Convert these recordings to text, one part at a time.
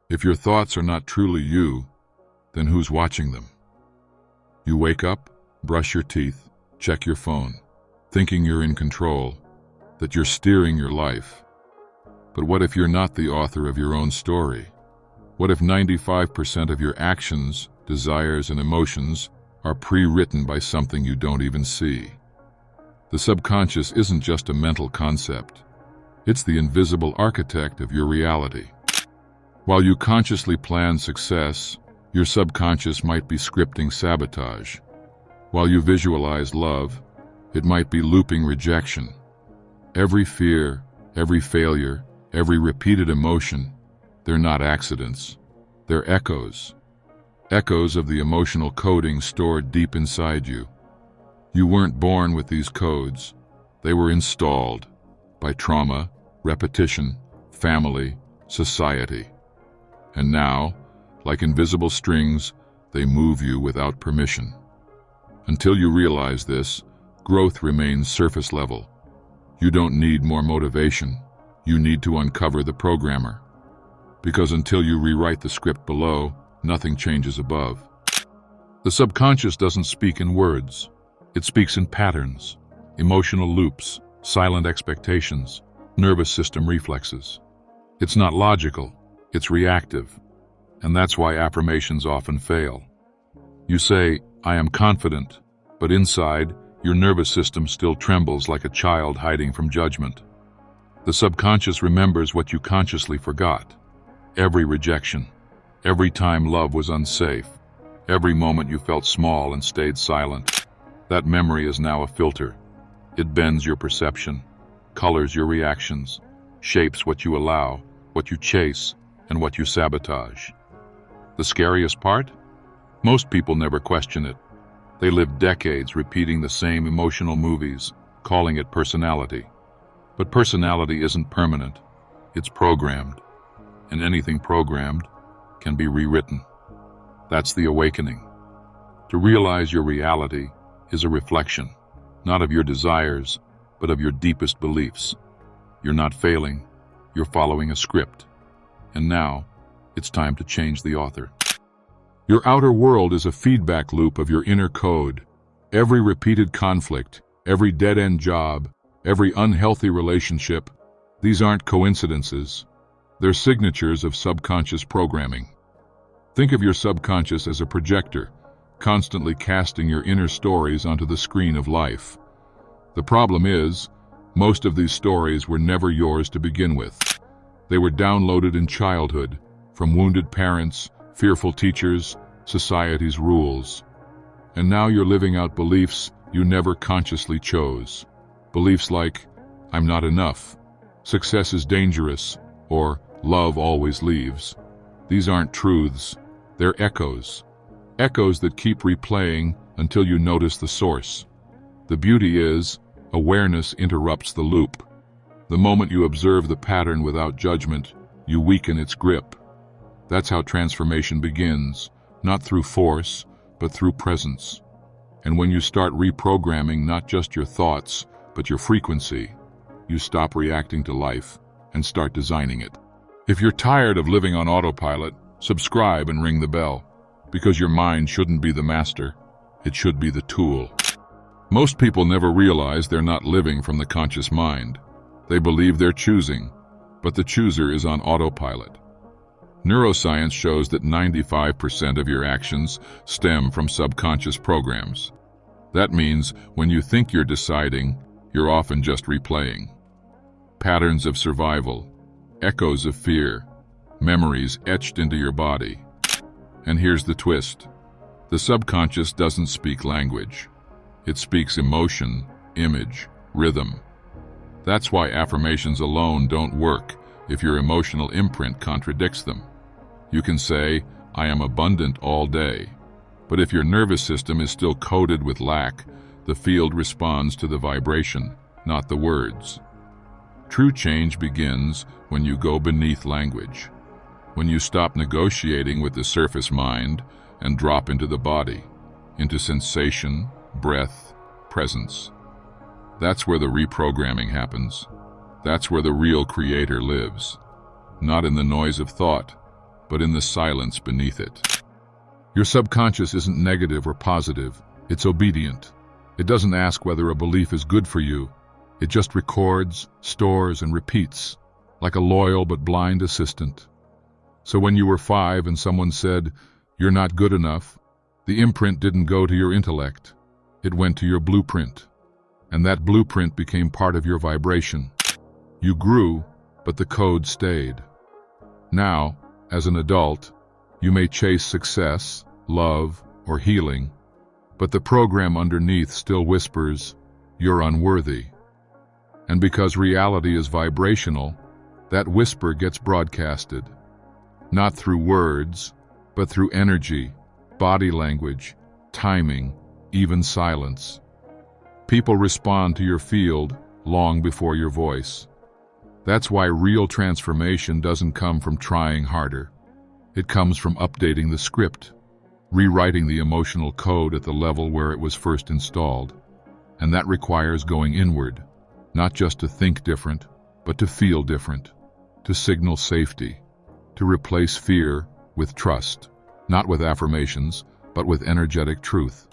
If your thoughts are not truly you, then who's watching them? You wake up, brush your teeth, check your phone, thinking you're in control, that you're steering your life. But what if you're not the author of your own story? What if 95% of your actions, desires, and emotions are pre-written by something you don't even see? The subconscious isn't just a mental concept. It's the invisible architect of your reality. While you consciously plan success, your subconscious might be scripting sabotage. While you visualize love, it might be looping rejection. Every fear, every failure, every repeated emotion, they're not accidents. They're echoes. Echoes of the emotional coding stored deep inside you. You weren't born with these codes. They were installed by trauma, repetition, family, society. And now, like invisible strings, they move you without permission. Until you realize this, growth remains surface level. You don't need more motivation. You need to uncover the programmer. Because until you rewrite the script below, nothing changes above. The subconscious doesn't speak in words. It speaks in patterns, emotional loops, silent expectations, nervous system reflexes. It's not logical. It's reactive, and that's why affirmations often fail. You say, "I am confident," but inside, your nervous system still trembles like a child hiding from judgment. The subconscious remembers what you consciously forgot. Every rejection, every time love was unsafe, every moment you felt small and stayed silent. That memory is now a filter. It bends your perception, colors your reactions, shapes what you allow, what you chase, and what you sabotage. The scariest part? Most people never question it. They live decades repeating the same emotional movies, calling it personality. But personality isn't permanent. It's programmed. And anything programmed can be rewritten. That's the awakening. To realize your reality is a reflection, not of your desires, but of your deepest beliefs. You're not failing. You're following a script. And now, it's time to change the author. Your outer world is a feedback loop of your inner code. Every repeated conflict, every dead-end job, every unhealthy relationship, these aren't coincidences. They're signatures of subconscious programming. Think of your subconscious as a projector, constantly casting your inner stories onto the screen of life. The problem is, most of these stories were never yours to begin with. They were downloaded in childhood, from wounded parents, fearful teachers, society's rules. And now you're living out beliefs you never consciously chose. Beliefs like, "I'm not enough," "success is dangerous," or "love always leaves." These aren't truths, they're echoes. Echoes that keep replaying until you notice the source. The beauty is, awareness interrupts the loop. The moment you observe the pattern without judgment, you weaken its grip. That's how transformation begins, not through force, but through presence. And when you start reprogramming not just your thoughts, but your frequency, you stop reacting to life and start designing it. If you're tired of living on autopilot, subscribe and ring the bell, because your mind shouldn't be the master, it should be the tool. Most people never realize they're not living from the conscious mind. They believe they're choosing, but the chooser is on autopilot. Neuroscience shows that 95% of your actions stem from subconscious programs. That means when you think you're deciding, you're often just replaying. Patterns of survival, echoes of fear, memories etched into your body. And here's the twist. The subconscious doesn't speak language. It speaks emotion, image, rhythm. That's why affirmations alone don't work if your emotional imprint contradicts them. You can say, "I am abundant all day," but if your nervous system is still coded with lack, the field responds to the vibration, not the words. True change begins when you go beneath language, when you stop negotiating with the surface mind and drop into the body, into sensation, breath, presence. That's where the reprogramming happens. That's where the real creator lives. Not in the noise of thought, but in the silence beneath it. Your subconscious isn't negative or positive, it's obedient. It doesn't ask whether a belief is good for you. It just records, stores, and repeats, like a loyal but blind assistant. So when you were 5 and someone said, "You're not good enough," the imprint didn't go to your intellect. It went to your blueprint. And that blueprint became part of your vibration. You grew, but the code stayed. Now, as an adult, you may chase success, love, or healing, but the program underneath still whispers, "You're unworthy." And because reality is vibrational, that whisper gets broadcasted. Not through words, but through energy, body language, timing, even silence. People respond to your field long before your voice. That's why real transformation doesn't come from trying harder. It comes from updating the script, rewriting the emotional code at the level where it was first installed. And that requires going inward, not just to think different, but to feel different, to signal safety, to replace fear with trust, not with affirmations, but with energetic truth.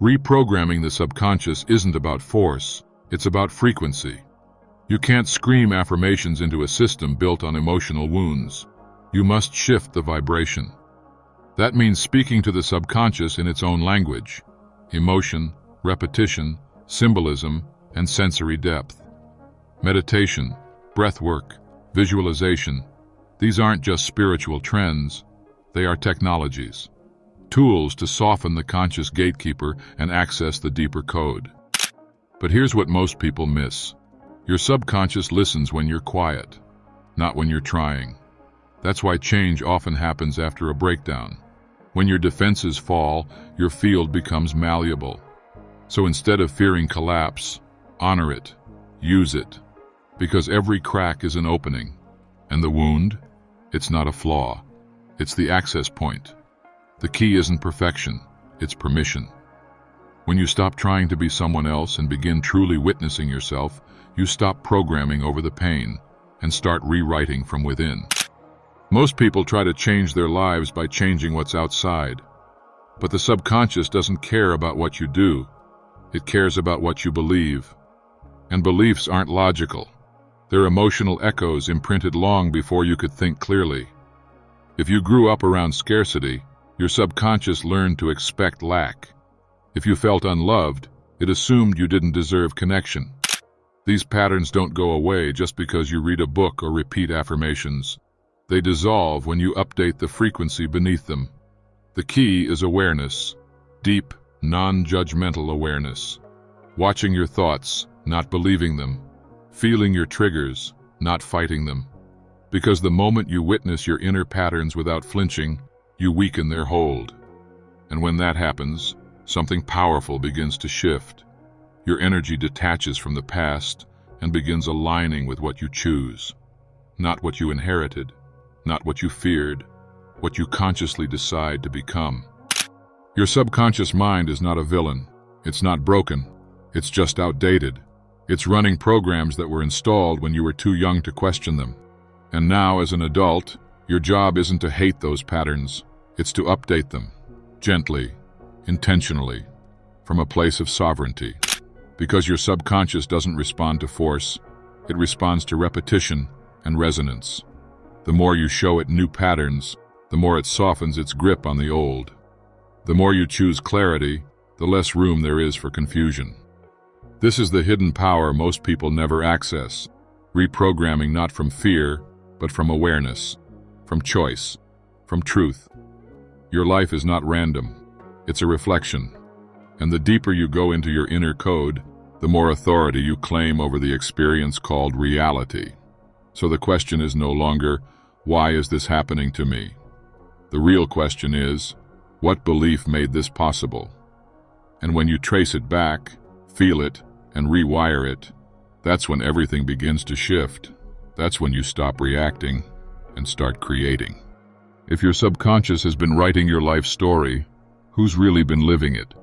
Reprogramming the subconscious isn't about force, it's about frequency. You can't scream affirmations into a system built on emotional wounds. You must shift the vibration. That means speaking to the subconscious in its own language: emotion, repetition, symbolism, and sensory depth. Meditation, breath work, visualization, these aren't just spiritual trends, they are technologies. Tools to soften the conscious gatekeeper and access the deeper code. But here's what most people miss. Your subconscious listens when you're quiet, not when you're trying. That's why change often happens after a breakdown. When your defenses fall, your field becomes malleable. So instead of fearing collapse, honor it, use it. Because every crack is an opening. And the wound? It's not a flaw. It's the access point. The key isn't perfection, it's permission. When you stop trying to be someone else and begin truly witnessing yourself, you stop programming over the pain and start rewriting from within. Most people try to change their lives by changing what's outside. But the subconscious doesn't care about what you do. It cares about what you believe. And beliefs aren't logical. They're emotional echoes imprinted long before you could think clearly. If you grew up around scarcity, your subconscious learned to expect lack. If you felt unloved, it assumed you didn't deserve connection. These patterns don't go away just because you read a book or repeat affirmations. They dissolve when you update the frequency beneath them. The key is awareness, deep, non-judgmental awareness. Watching your thoughts, not believing them. Feeling your triggers, not fighting them. Because the moment you witness your inner patterns without flinching, you weaken their hold. And when that happens, something powerful begins to shift. Your energy detaches from the past and begins aligning with what you choose. Not what you inherited, not what you feared, what you consciously decide to become. Your subconscious mind is not a villain. It's not broken. It's just outdated. It's running programs that were installed when you were too young to question them. And now, as an adult, your job isn't to hate those patterns. It's to update them, gently, intentionally, from a place of sovereignty. Because your subconscious doesn't respond to force, it responds to repetition and resonance. The more you show it new patterns, the more it softens its grip on the old. The more you choose clarity, the less room there is for confusion. This is the hidden power most people never access, reprogramming not from fear, but from awareness, from choice, from truth. Your life is not random, it's a reflection. And the deeper you go into your inner code, the more authority you claim over the experience called reality. So the question is no longer, why is this happening to me? The real question is, what belief made this possible? And when you trace it back, feel it, and rewire it, that's when everything begins to shift. That's when you stop reacting and start creating. If your subconscious has been writing your life story, who's really been living it?